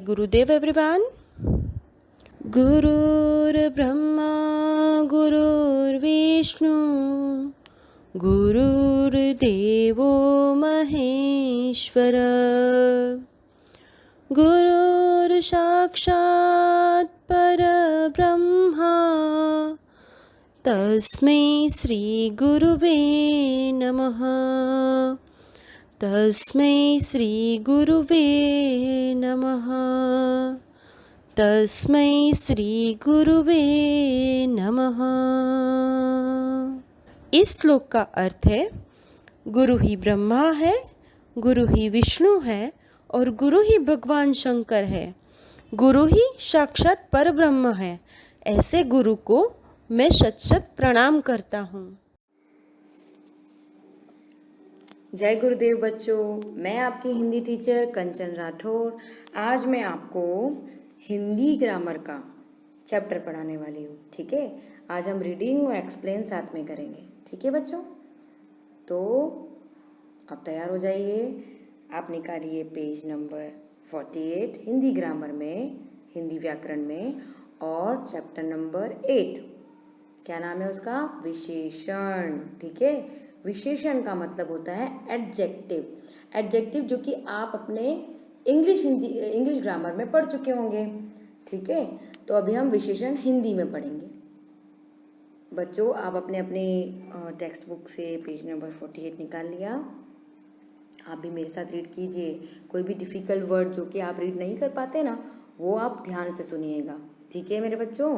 गुरुदेव everyone. गुरुर्ब्रह्मा गुरुर्विष्णु गुरुर्देवो महेश्वर गुरुर्साक्षात् परब्रह्मा तस्मै श्री गुरुवे नमः। तस्मै श्री गुरुवे नमः। तस्मै श्री गुरुवे नमः। इस श्लोक का अर्थ है, गुरु ही ब्रह्मा है, गुरु ही विष्णु है और गुरु ही भगवान शंकर है। गुरु ही साक्षात परब्रह्म है। ऐसे गुरु को मैं शत शत प्रणाम करता हूँ। जय गुरुदेव बच्चों, मैं आपकी हिंदी टीचर कंचन राठौर। आज मैं आपको हिंदी ग्रामर का चैप्टर पढ़ाने वाली हूँ। ठीक है, आज हम रीडिंग और एक्सप्लेन साथ में करेंगे। ठीक है बच्चों, तो आप तैयार हो जाइए। आप निकालिए पेज नंबर 48 हिंदी ग्रामर में, हिंदी व्याकरण में, और चैप्टर नंबर 8। क्या नाम है उसका? विशेषण। ठीक है, विशेषण का मतलब होता है एडजेक्टिव। एडजेक्टिव जो कि आप अपने इंग्लिश ग्रामर में पढ़ चुके होंगे। ठीक है, तो अभी हम विशेषण हिंदी में पढ़ेंगे। बच्चों, आप अपने अपने टेक्स्ट बुक से पेज नंबर 48 निकाल लिया। आप भी मेरे साथ रीड कीजिए। कोई भी डिफ़िकल्ट वर्ड जो कि आप रीड नहीं कर पाते ना, वो आप ध्यान से सुनिएगा। ठीक है मेरे बच्चों,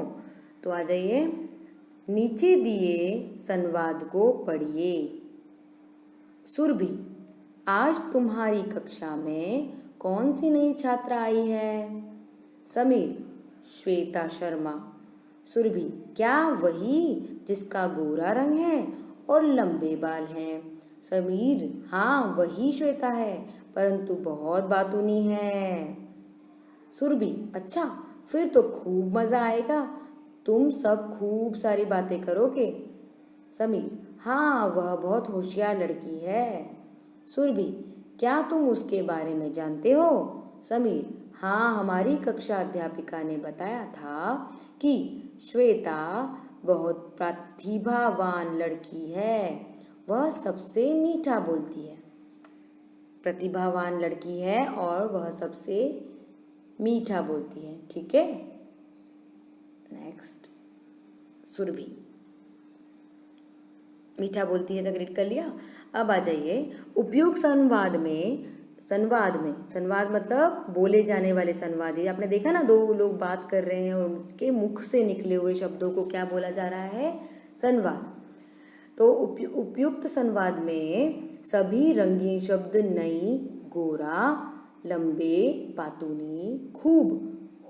तो आ जाइए। नीचे दिए संवाद को पढ़िए। सुरभि, आज तुम्हारी कक्षा में कौन सी नई छात्रा आई है? समीर, श्वेता शर्मा। सुरभि, क्या वही जिसका गोरा रंग है और लंबे बाल हैं? समीर, हाँ वही श्वेता है, परंतु बहुत बातूनी है। सुरभि, अच्छा फिर तो खूब मज़ा आएगा, तुम सब खूब सारी बातें करोगे। समीर, हाँ वह बहुत होशियार लड़की है। सुरभि, क्या तुम उसके बारे में जानते हो? समीर, हाँ हमारी कक्षा अध्यापिका ने बताया था कि श्वेता बहुत प्रतिभावान लड़की है, वह सबसे मीठा बोलती है। प्रतिभावान लड़की है और वह सबसे मीठा बोलती है। ठीक है, नेक्स्ट। सुरभि मीठा बोलती है तक रीड कर लिया। अब आ जाइए उपयुक्त संवाद मतलब बोले जाने वाले संवाद। ये आपने देखा ना, दो लोग बात कर रहे हैं और उनके मुख से निकले हुए शब्दों को क्या बोला जा रहा है? संवाद। तो उपयुक्त संवाद में सभी रंगीन शब्द नई, गोरा, लंबे, बातूनी, खूब,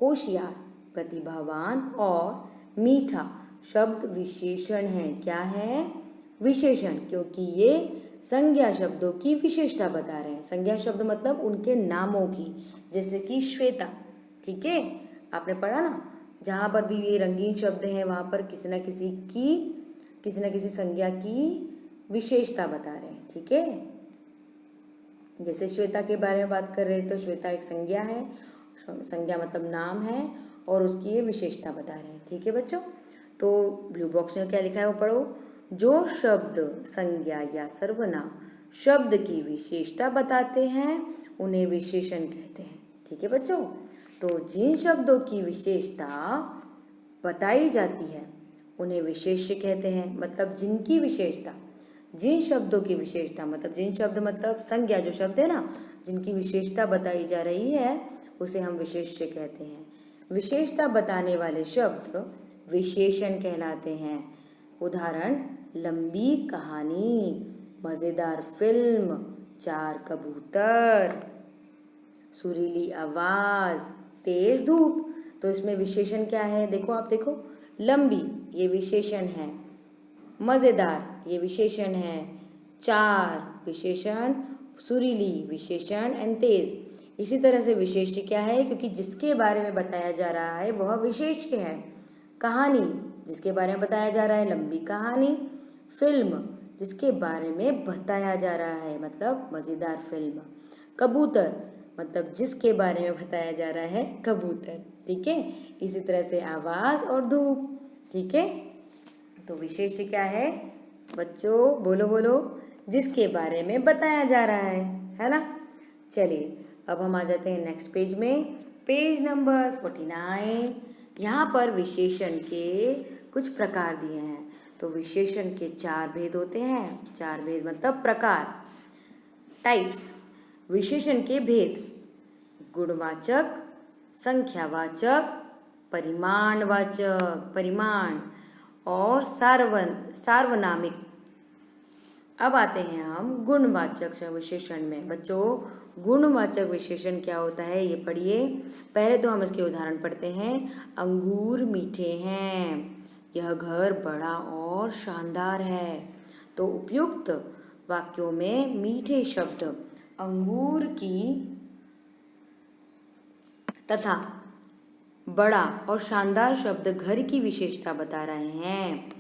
होशियार, प्रतिभावान और मीठा शब्द विशेषण हैं। क्या है? विशेषण, क्योंकि ये संज्ञा शब्दों की विशेषता बता रहे हैं। संज्ञा शब्द मतलब उनके नामों की, जैसे कि श्वेता। ठीक है, आपने पढ़ा ना, जहाँ पर भी ये रंगीन शब्द हैं वहाँ पर किसी न किसी संज्ञा की विशेषता बता रहे हैं। ठीक है, जैसे श्वेता के बारे में बात कर रहे हैं तो श्वेता एक संज्ञा है, संज्ञा मतलब नाम है, और उसकी ये विशेषता बता रहे हैं। ठीक है बच्चों, तो ब्लू बॉक्स में क्या लिखा है वो पढ़ो। जो शब्द संज्ञा या सर्वनाम शब्द की विशेषता बताते हैं उन्हें विशेषण कहते हैं। ठीक है बच्चों, तो जिन शब्दों की विशेषता बताई जाती है उन्हें विशेष्य कहते हैं। मतलब जिनकी विशेषता, जिन शब्दों की विशेषता मतलब जिन शब्द मतलब संज्ञा जो शब्द है ना, जिनकी विशेषता बताई जा रही है उसे हम विशेष्य कहते हैं। विशेषता बताने वाले शब्द विशेषण कहलाते हैं। उदाहरण, लंबी कहानी, मज़ेदार फिल्म, 4 कबूतर, सुरीली आवाज़, तेज धूप। तो इसमें विशेषण क्या है? देखो, आप देखो, लंबी ये विशेषण है, मज़ेदार ये विशेषण है, 4 विशेषण, सुरीली विशेषण एंड तेज। इसी तरह से विशेष्य क्या है? क्योंकि जिसके बारे में बताया जा रहा है वह विशेष्य है। कहानी, जिसके बारे में बताया जा रहा है, लंबी कहानी। फिल्म, जिसके बारे में बताया जा रहा है, मतलब मज़ेदार फिल्म। कबूतर, मतलब जिसके बारे में बताया जा रहा है कबूतर, ठीक है। इसी तरह से आवाज और धूप, ठीक है। तो विशेष्य क्या है बच्चों, बोलो बोलो, जिसके बारे में बताया जा रहा है ना। चलिए अब हम आ जाते हैं नेक्स्ट पेज में, पेज नंबर 49। यहाँ पर विशेषण के कुछ प्रकार दिए हैं। तो विशेषण के 4 भेद होते हैं। 4 भेद मतलब प्रकार, टाइप्स। विशेषण के भेद: गुणवाचक, संख्यावाचक, परिमाणवाचक, परिमाण, और सार्वनामिक। अब आते हैं हम गुणवाचक विशेषण में। बच्चों गुणवाचक विशेषण क्या होता है ये पढ़िए। पहले तो हम इसके उदाहरण पढ़ते हैं। अंगूर मीठे हैं, यह घर बड़ा और शानदार है। तो उपयुक्त वाक्यों में मीठे शब्द अंगूर की तथा बड़ा और शानदार शब्द घर की विशेषता बता रहे हैं,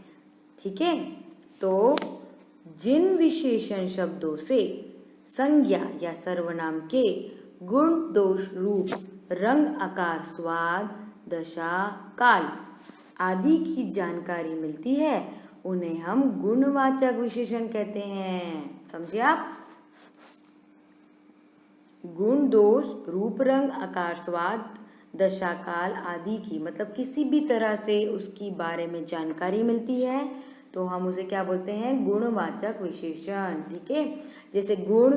ठीक है। तो जिन विशेषण शब्दों से संज्ञा या सर्वनाम के गुण, दोष, रूप, रंग, आकार, स्वाद, दशा, काल आदि की जानकारी मिलती है उन्हें हम गुणवाचक विशेषण कहते हैं। समझे आप? गुण, दोष, रूप, रंग, आकार, स्वाद, दशा, काल आदि की मतलब किसी भी तरह से उसकी बारे में जानकारी मिलती है तो हम उसे क्या बोलते हैं, गुणवाचक विशेषण, ठीक है। जैसे गुण,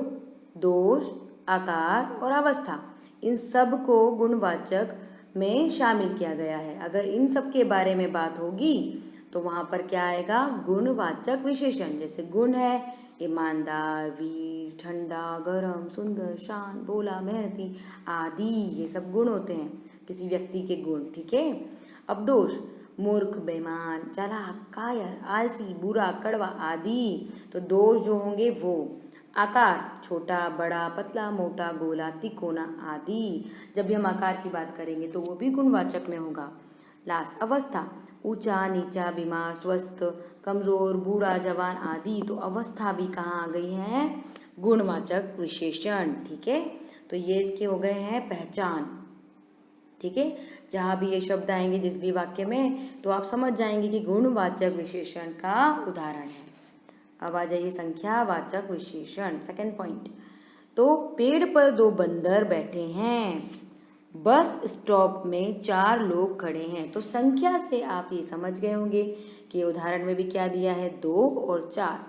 दोष, आकार और अवस्था, इन सब को गुणवाचक में शामिल किया गया है। अगर इन सब के बारे में बात होगी तो वहाँ पर क्या आएगा, गुणवाचक विशेषण। जैसे गुण है ईमानदार, वीर, ठंडा, गरम, सुंदर, शांत, भोला, मेहनती आदि, ये सब गुण होते हैं किसी व्यक्ति के गुण, ठीक है। अब दोष, मूर्ख, बेईमान, चालाक, कायर, आलसी, बुरा, कड़वा आदि, तो दोष जो होंगे वो। आकार, छोटा, बड़ा, पतला, मोटा, गोला, तिकोना आदि, जब भी हम आकार की बात करेंगे तो वो भी गुणवाचक में होगा। लास्ट अवस्था, ऊंचा, नीचा, बीमार, स्वस्थ, कमजोर, बूढ़ा, जवान आदि, तो अवस्था भी कहाँ आ गई है, गुणवाचक विशेषण, ठीक है। तो ये इसके हो गए हैं पहचान, ठीक है। जहाँ भी ये शब्द आएंगे जिस भी वाक्य में तो आप समझ जाएंगे कि गुणवाचक विशेषण का उदाहरण है। अब आ जाइए संख्यावाचक विशेषण, सेकंड पॉइंट। तो पेड़ पर 2 बंदर बैठे हैं, बस स्टॉप में 4 लोग खड़े हैं। तो संख्या से आप ये समझ गए होंगे कि उदाहरण में भी क्या दिया है, 2 और 4।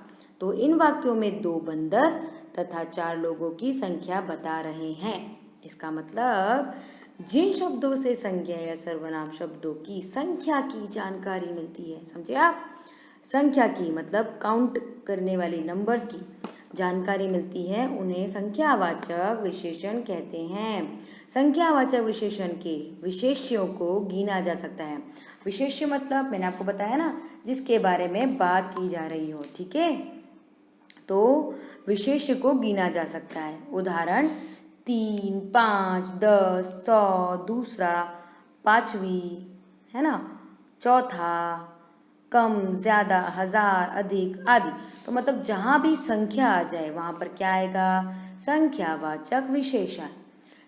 तो इन वाक्यों में 2 बंदर तथा 4 लोगों की संख्या बता रहे हैं। इसका मतलब जिन शब्दों से संज्ञा या सर्वनाम शब्दों की संख्या की जानकारी मिलती है, समझे आप, संख्या की मतलब काउंट करने वाली नंबर्स की जानकारी मिलती है उन्हें संख्यावाचक विशेषण कहते हैं। संख्यावाचक विशेषण के विशेष्यों को गिना जा सकता है। विशेष्य मतलब मैंने आपको बताया ना, जिसके बारे में बात की जा रही हो, ठीक है। तो विशेष्य को गिना जा सकता है। उदाहरण 3, 5, 10, 100, दूसरा, पांचवी, है ना, चौथा, कम, ज्यादा, हजार, अधिक आदि। तो मतलब जहाँ भी संख्या आ जाए वहाँ पर क्या आएगा, संख्यावाचक विशेषण।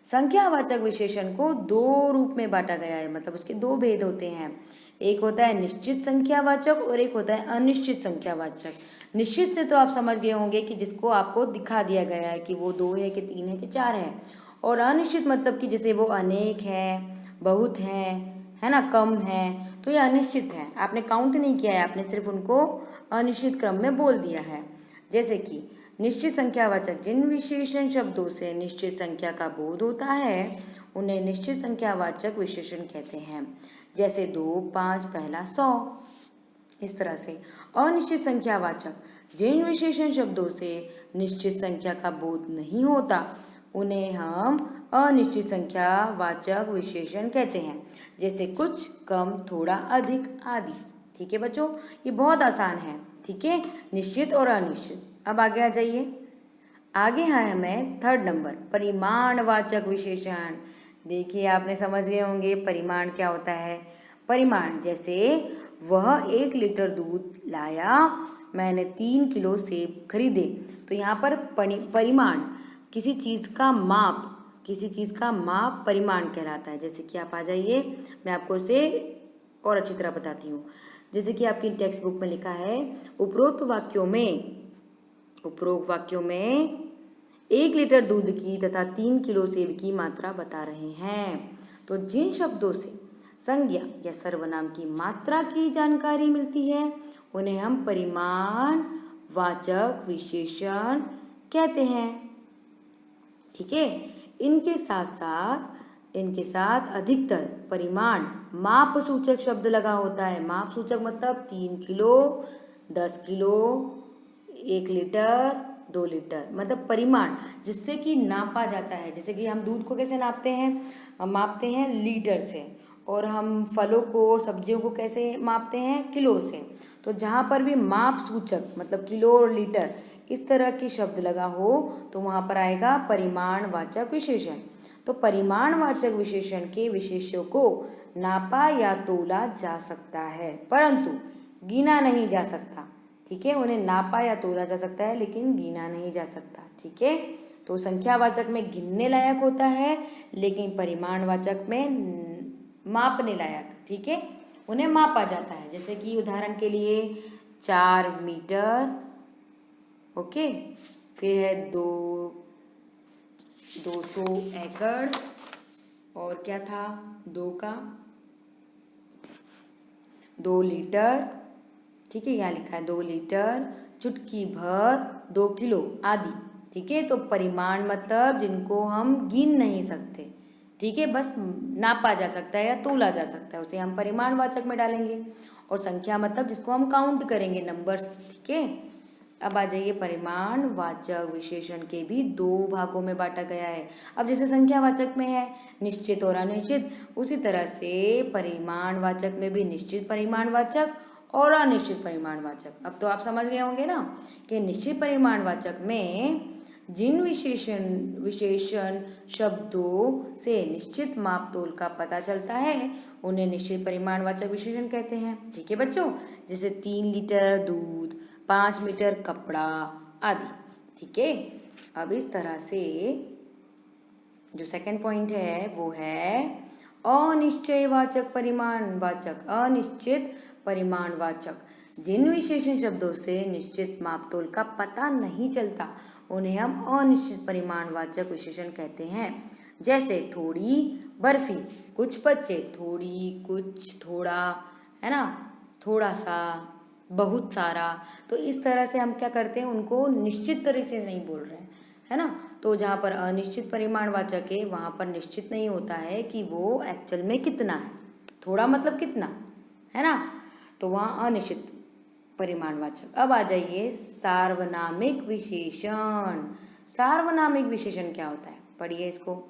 संख्यावाचक विशेषण को 2 रूप में बांटा गया है, मतलब उसके 2 भेद होते हैं। एक होता है निश्चित संख्यावाचक और एक होता है अनिश्चित संख्यावाचक। निश्चित से तो आप समझ गए होंगे कि जिसको आपको दिखा दिया गया है कि वो 2 है कि 3 है कि 4 है। और अनिश्चित मतलब कि जैसे वो अनेक है, बहुत है ना, कम है, तो ये अनिश्चित है। आपने काउंट नहीं किया है, आपने सिर्फ उनको अनिश्चित क्रम में बोल दिया है। जैसे कि निश्चित संख्यावाचक, जिन विशेषण शब्दों से निश्चित संख्या का बोध होता है उन्हें निश्चित संख्यावाचक विशेषण कहते हैं। जैसे 2, 5, पहला 100, इस तरह से। अनिश्चित संख्यावाचक, जिन विशेषण शब्दों से निश्चित संख्या का बोध नहीं होता उन्हें हम अनिश्चित संख्यावाचक विशेषण कहते हैं। जैसे कुछ, कम, थोड़ा, अधिक आदि, ठीक है बच्चों। ये बहुत आसान है, ठीक है, निश्चित और अनिश्चित। अब आगे आ जाइए। आगे है हमें 3rd नंबर, परिमाणवाचक विशेषण। देखिए आपने समझ गए होंगे परिमाण क्या होता है। परिमाण जैसे वह 1 लीटर दूध लाया, मैंने 3 किलो सेब खरीदे। तो यहाँ पर परिमाण किसी चीज़ का माप किसी चीज़ का माप परिमाण कहलाता है। जैसे कि आप आ जाइए, मैं आपको इसे और अच्छी तरह बताती हूँ। जैसे कि आपकी टेक्स्ट बुक में लिखा है, उपरोक्त वाक्यों में 1 लीटर दूध की तथा 3 किलो सेब की मात्रा बता रहे हैं। तो जिन शब्दों से संज्ञा या सर्वनाम की मात्रा की जानकारी मिलती है उन्हें हम परिमाण वाचक विशेषण कहते हैं। ठीक है, इनके साथ अधिकतर परिमाण माप सूचक शब्द लगा होता है। माप सूचक मतलब 3 किलो, 10 किलो, 1 लीटर, 2 लीटर, मतलब परिमाण जिससे कि नापा जाता है। जैसे कि हम दूध को कैसे नापते हैं, हम मापते हैं लीटर से, और हम फलों को और सब्जियों को कैसे मापते हैं, किलो से। तो जहाँ पर भी माप सूचक मतलब किलो और लीटर इस तरह के शब्द लगा हो तो वहाँ पर आएगा परिमाणवाचक विशेषण। तो परिमाणवाचक विशेषण के विशेष्यों को नापा या तोला जा सकता है परंतु गिना नहीं जा सकता। ठीक है, उन्हें नापा या तोला जा सकता है लेकिन गिना नहीं जा सकता। ठीक है, तो संख्यावाचक में गिनने लायक होता है लेकिन परिमाणवाचक में मापने लायक। ठीक है, उन्हें मापा जाता है। जैसे कि उदाहरण के लिए 4 मीटर, ओके, फिर है 200 एकड़, और क्या था 2 लीटर। ठीक है, यहाँ लिखा है 2 लीटर, चुटकी भर, 2 किलो आदि। ठीक है, तो परिमाण मतलब जिनको हम गिन नहीं सकते। ठीक है, बस नापा जा सकता है या तोला जा सकता है, उसे हम परिमाणवाचक में डालेंगे। और संख्या मतलब जिसको हम काउंट करेंगे, नंबर्स। ठीक है, अब आ जाइए, परिमाणवाचक विशेषण के भी 2 भागों में बांटा गया है। अब जैसे संख्यावाचक में है निश्चित और अनिश्चित, उसी तरह से परिमाणवाचक में भी निश्चित परिमाणवाचक और अनिश्चित परिमाणवाचक। अब तो आप समझ गए होंगे ना कि निश्चित परिमाणवाचक में जिन विशेषण शब्दों से निश्चित माप तोल का पता चलता है उन्हें निश्चित परिमाणवाचक विशेषण कहते हैं। ठीक है बच्चों, जैसे 3 लीटर दूध, 5 मीटर कपड़ा आदि। ठीक है, अब इस तरह से जो सेकंड पॉइंट है वो है अनिश्चयवाचक परिमाणवाचक। अनिश्चित परिमाणवाचक, जिन विशेषण शब्दों से निश्चित मापतोल का पता नहीं चलता उन्हें हम अनिश्चित परिमाणवाचक विशेषण कहते हैं। जैसे थोड़ी बर्फी, कुछ बच्चे, थोड़ी, कुछ, थोड़ा, है ना, थोड़ा सा, बहुत सारा। तो इस तरह से हम क्या करते हैं, उनको निश्चित तरह से नहीं बोल रहे हैं, है ना। तो जहाँ पर अनिश्चित परिमाणवाचक है वहाँ पर निश्चित नहीं होता है कि वो एक्चुअल में कितना है। थोड़ा मतलब कितना, है ना, तो वहाँ अनिश्चित परिमाणवाचक। अब आ जाइए सार्वनामिक विशेषण। सार्वनामिक विशेषण क्या होता है, पढ़िए इसको।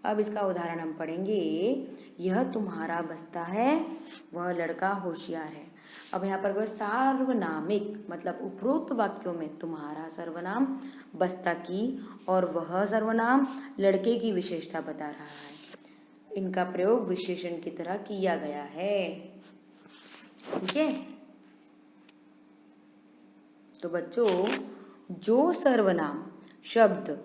अब इसका उदाहरण हम पढ़ेंगे। यह तुम्हारा बस्ता है, वह लड़का होशियार है। अब यहाँ पर वह सार्वनामिक मतलब उपरोक्त वाक्यों में तुम्हारा सर्वनाम बस्ता की और वह सर्वनाम लड़के की विशेषता बता रहा है। इनका प्रयोग विशेषण की तरह किया गया है। ठीक है, तो बच्चों जो सर्वनाम शब्द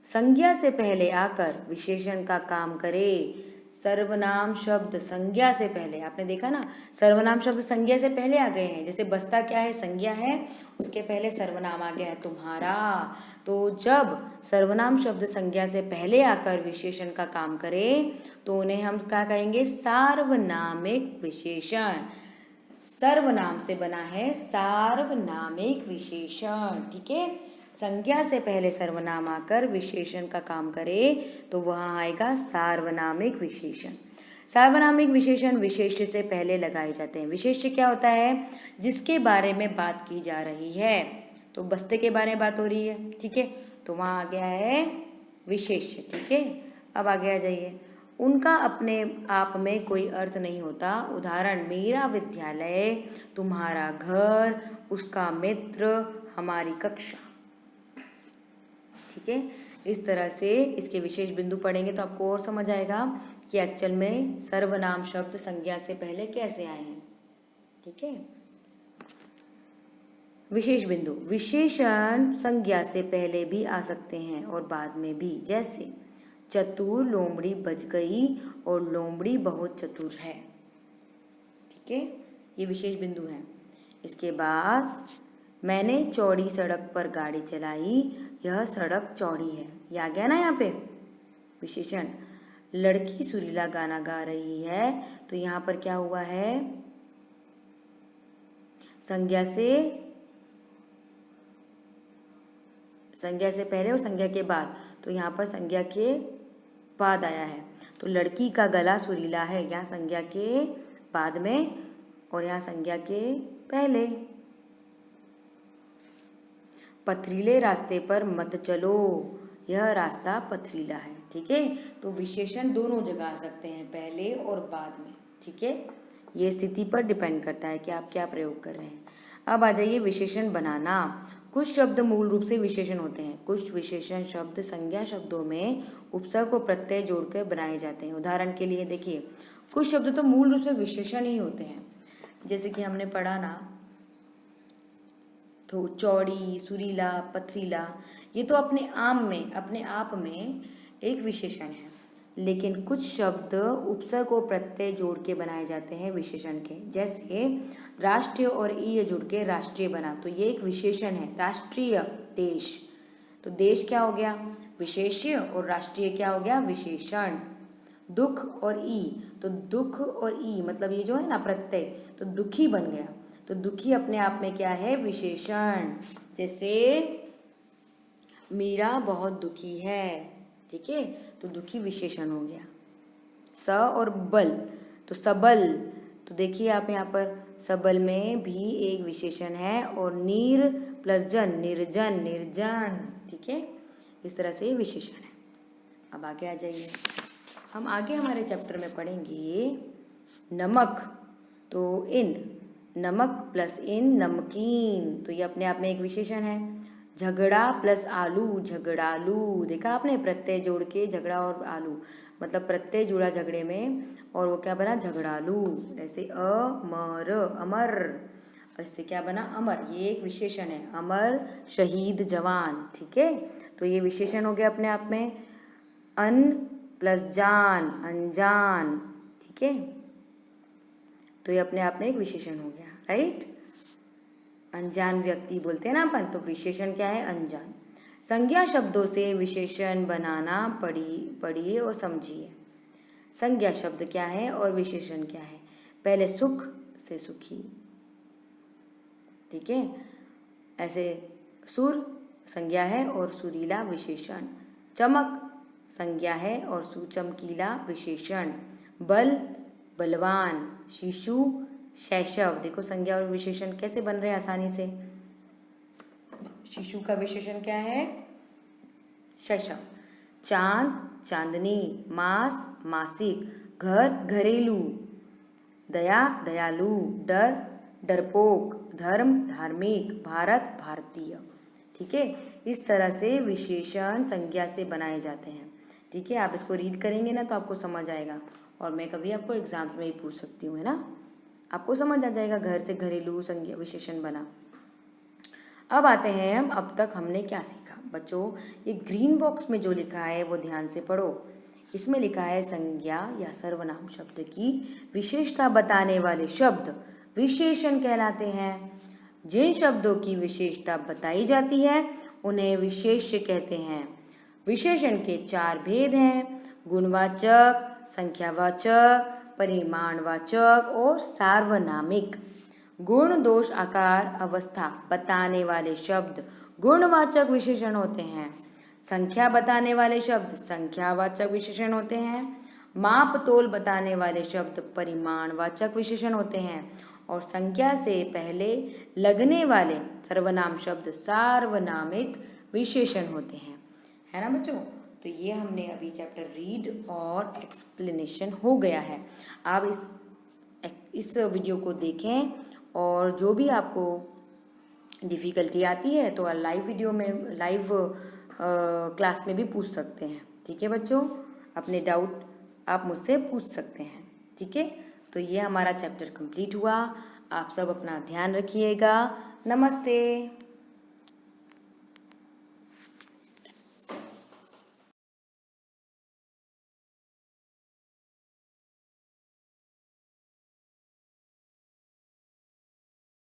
संज्ञा से पहले आकर विशेषण का काम करे, सर्वनाम शब्द संज्ञा से पहले, आपने देखा ना सर्वनाम शब्द संज्ञा से पहले आ गए हैं। जैसे बस्ता क्या है, संज्ञा है, उसके पहले सर्वनाम आ गया है तुम्हारा। तो जब सर्वनाम शब्द संज्ञा से पहले आकर विशेषण का काम करे तो उन्हें हम क्या कहेंगे, सार्वनामिक विशेषण। सर्वनाम से बना है सार्वनामिक विशेषण। ठीक है, संज्ञा से पहले सर्वनाम आकर विशेषण का काम करे तो वहाँ आएगा सार्वनामिक विशेषण। सार्वनामिक विशेषण विशेष्य से पहले लगाए जाते हैं। विशेष्य क्या होता है, जिसके बारे में बात की जा रही है। तो बस्ते के बारे में बात हो रही है, ठीक है, तो वहाँ आ गया है विशेष्य। ठीक है, अब आगे आ जाइए। उनका अपने आप में कोई अर्थ नहीं होता। उदाहरण, मेरा विद्यालय, तुम्हारा घर, उसका मित्र, हमारी कक्षा। ठीक है, इस तरह से इसके विशेष बिंदु पढ़ेंगे तो आपको और समझ आएगा कि एक्चुअल में सर्वनाम शब्द संज्ञा से पहले कैसे आए हैं। ठीक है, विशेष बिंदु, विशेषण संज्ञा से पहले भी आ सकते हैं और बाद में भी। जैसे चतुर लोमड़ी बच गई और लोमड़ी बहुत चतुर है। ठीक है, ये विशेष बिंदु है। इसके बाद मैंने चौड़ी सड़क पर गाड़ी चलाई, यह सड़क चौड़ी है। ये आ गया ना यहाँ पे विशेषण। लड़की सुरीला गाना गा रही है, तो यहाँ पर क्या हुआ है, संज्ञा से पहले और संज्ञा के बाद, तो यहाँ पर संज्ञा के बाद आया है। तो लड़की का गला सुरीला है, यहाँ संज्ञा के बाद में और यहाँ संज्ञा के पहले। पथरीले रास्ते पर मत चलो, यह रास्ता पथरीला है। ठीक है, तो विशेषण दोनों जगह आ सकते हैं, पहले और बाद में। ठीक है, ये स्थिति पर डिपेंड करता है कि आप क्या प्रयोग कर रहे हैं। अब आ जाइए विशेषण बनाना। कुछ शब्द मूल रूप से विशेषण होते हैं। कुछ विशेषण शब्द संज्ञा शब्दों में उपसर्ग को प्रत्यय जोड़कर बनाए जाते हैं। उदाहरण के लिए देखिए, कुछ शब्द तो मूल रूप से विशेषण ही होते हैं, जैसे कि हमने पढ़ा ना, तो चौड़ी, सुरीला, पथरीला, ये तो अपने आप में एक विशेषण है। लेकिन कुछ शब्द उपसर्ग को प्रत्यय जोड़ के बनाए जाते हैं विशेषण के, जैसे राष्ट्रीय और ईय जुड़ के राष्ट्रीय बना, तो ये एक विशेषण है। राष्ट्रीय देश, तो देश क्या हो गया, विशेष्य, और राष्ट्रीय क्या हो गया, विशेषण। दुख और ई, तो दुख और ई मतलब ये जो है ना प्रत्यय, तो दुखी बन गया, तो दुखी अपने आप में क्या है, विशेषण। जैसे मीरा बहुत दुखी है। ठीक है, तो दुखी विशेषण हो गया। स और बल, तो सबल, तो देखिए आप यहाँ पर सबल में भी एक विशेषण है, और नीर प्लस जन, निर्जन, निर्जन। ठीक है, इस तरह से विशेषण है। अब आगे आ जाइए, हम आगे हमारे चैप्टर में पढ़ेंगे नमक, तो इन, नमक प्लस इन, नमकीन, तो ये अपने आप में एक विशेषण है। झगड़ा प्लस आलू, झगड़ालू, देखा आपने, प्रत्यय जोड़ के झगड़ा और आलू, मतलब प्रत्यय जुड़ा झगड़े में, और वो क्या बना, झगड़ालू। ऐसे अमर, अमर, इससे क्या बना, अमर, ये एक विशेषण है। अमर, शहीद, जवान। ठीक है, तो ये विशेषण हो गया अपने आप में। अन प्लस जान, अनजान। ठीक है, तो ये अपने आप में एक विशेषण हो गया, राइट। अनजान व्यक्ति बोलते हैं ना अपन, तो विशेषण क्या है, अनजान। संज्ञा शब्दों से विशेषण बनाना पढ़िए और समझिए। संज्ञा शब्द क्या है और विशेषण क्या है। पहले सुख से सुखी, ठीक है, ऐसे सुर संज्ञा है और सुरीला विशेषण। चमक संज्ञा है और सुचमकीला विशेषण। बल बलवान, शिशु शैशव, देखो संज्ञा और विशेषण कैसे बन रहे हैं आसानी से। शिशु का विशेषण क्या है, शैशव। चांद चांदनी, मास मासिक, घर घरेलू, दया दयालु, डर डरपोक, धर्म धार्मिक, भारत भारतीय। ठीक है, इस तरह से विशेषण संज्ञा से बनाए जाते हैं। ठीक है, आप इसको रीड करेंगे ना तो आपको समझ आएगा, और मैं कभी आपको एग्जाम में ही पूछ सकती हूँ, है ना, आपको समझ आ जाएगा। घर से घरेलू संज्ञा विशेषण बना। अब आते हैं हम, अब तक हमने क्या सीखा बच्चों। ये ग्रीन बॉक्स में जो लिखा है वो ध्यान से पढ़ो। इसमें लिखा है संज्ञा या सर्वनाम शब्द की विशेषता बताने वाले शब्द विशेषण कहलाते हैं। जिन शब्दों की विशेषता बताई जाती है उन्हें विशेष्य कहते हैं। विशेषण के 4 भेद हैं, गुणवाचक, संख्यावाचक, परिमाणवाचक और सार्वनामिक। गुण दोष आकार अवस्था बताने वाले शब्द गुणवाचक विशेषण होते हैं। संख्या बताने वाले शब्द संख्यावाचक विशेषण होते हैं। माप तोल बताने वाले शब्द परिमाणवाचक विशेषण होते हैं। और संख्या से पहले लगने वाले सर्वनाम शब्द सार्वनामिक विशेषण होते हैं, है ना बच्चों। तो ये हमने अभी चैप्टर रीड और एक्सप्लेनेशन हो गया है। आप इस वीडियो को देखें, और जो भी आपको डिफ़िकल्टी आती है तो लाइव वीडियो में, लाइव क्लास में भी पूछ सकते हैं। ठीक है बच्चों, अपने डाउट आप मुझसे पूछ सकते हैं। ठीक है, तो ये हमारा चैप्टर कंप्लीट हुआ। आप सब अपना ध्यान रखिएगा। नमस्ते।